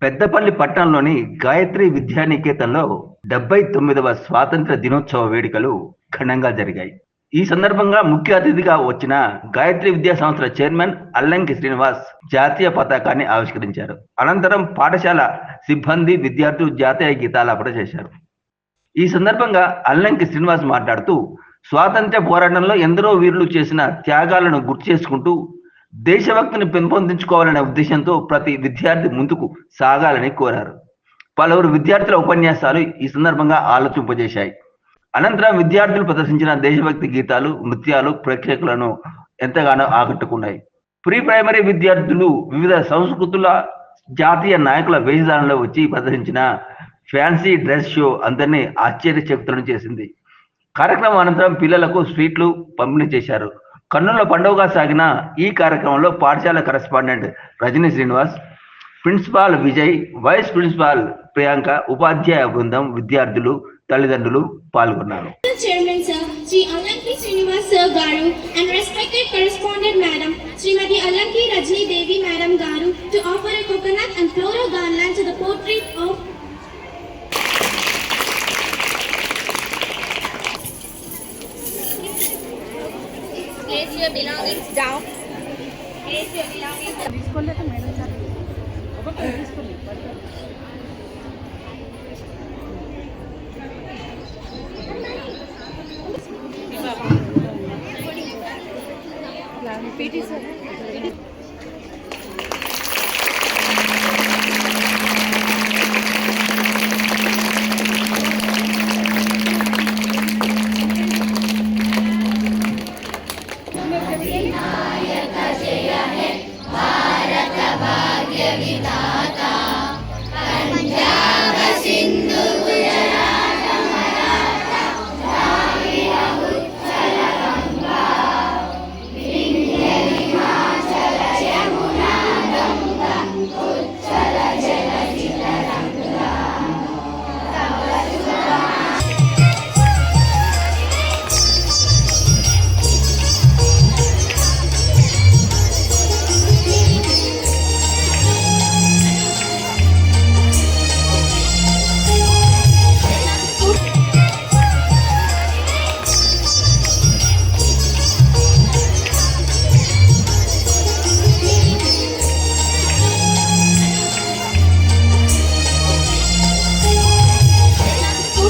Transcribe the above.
పెద్దపల్లి పట్టణంలోని గాయత్రి విద్యానికేతన్లో 79వ స్వాతంత్ర దినోత్సవ వేడుకలు ఘనంగా జరిగాయి. ఈ సందర్భంగా ముఖ్య అతిథిగా వచ్చిన గాయత్రి విద్యా సంస్థల చైర్మన్ అల్లంకి శ్రీనివాస్ జాతీయ పతాకాన్ని ఆవిష్కరించారు. అనంతరం పాఠశాల సిబ్బంది, విద్యార్థులు జాతీయ గీతాలాపన చేశారు. ఈ సందర్భంగా అల్లంకి శ్రీనివాస్ మాట్లాడుతూ స్వాతంత్ర్య పోరాటంలో ఎందరో వీరులు చేసిన త్యాగాలను గుర్తు చేసుకుంటూ దేశభక్తిని పెంపొందించుకోవాలనే ఉద్దేశంతో ప్రతి విద్యార్థి ముందుకు సాగాలని కోరారు. పలువురు విద్యార్థుల ఉపన్యాసాలు ఈ సందర్భంగా ఆలోచింపజేశాయి. అనంతరం విద్యార్థులు ప్రదర్శించిన దేశభక్తి గీతాలు, నృత్యాలు ప్రేక్షకులను ఎంతగానో ఆకట్టుకున్నాయి. ప్రీ ప్రైమరీ విద్యార్థులు వివిధ సంస్కృతుల జాతీయ నాయకుల వేషధారణలో వచ్చి ప్రదర్శించిన ఫ్యాన్సీ డ్రెస్ షో అందరినీ ఆశ్చర్యచకితులను చేసింది. కార్యక్రమం అనంతరం పిల్లలకు స్వీట్లు పంపిణీ చేశారు. కన్నుల పండుగగా సాగిన ఈ కార్యక్రమంలో పాఠశాల correspondent Rajani Srinivas, principal Vijay, vice principal Priyanka, ఉపాధ్యాయ బృందం, విద్యార్థులు, తల్లిదండ్రులు పాల్గొన్నారు. Chairman sir, Sri Allanki Srinivas sir garu and respected correspondent madam, Srimati Allanki Rajni Devi madam garu to offer a coconut and floral garland to the portrait of Place your belongings down. Place your belongings.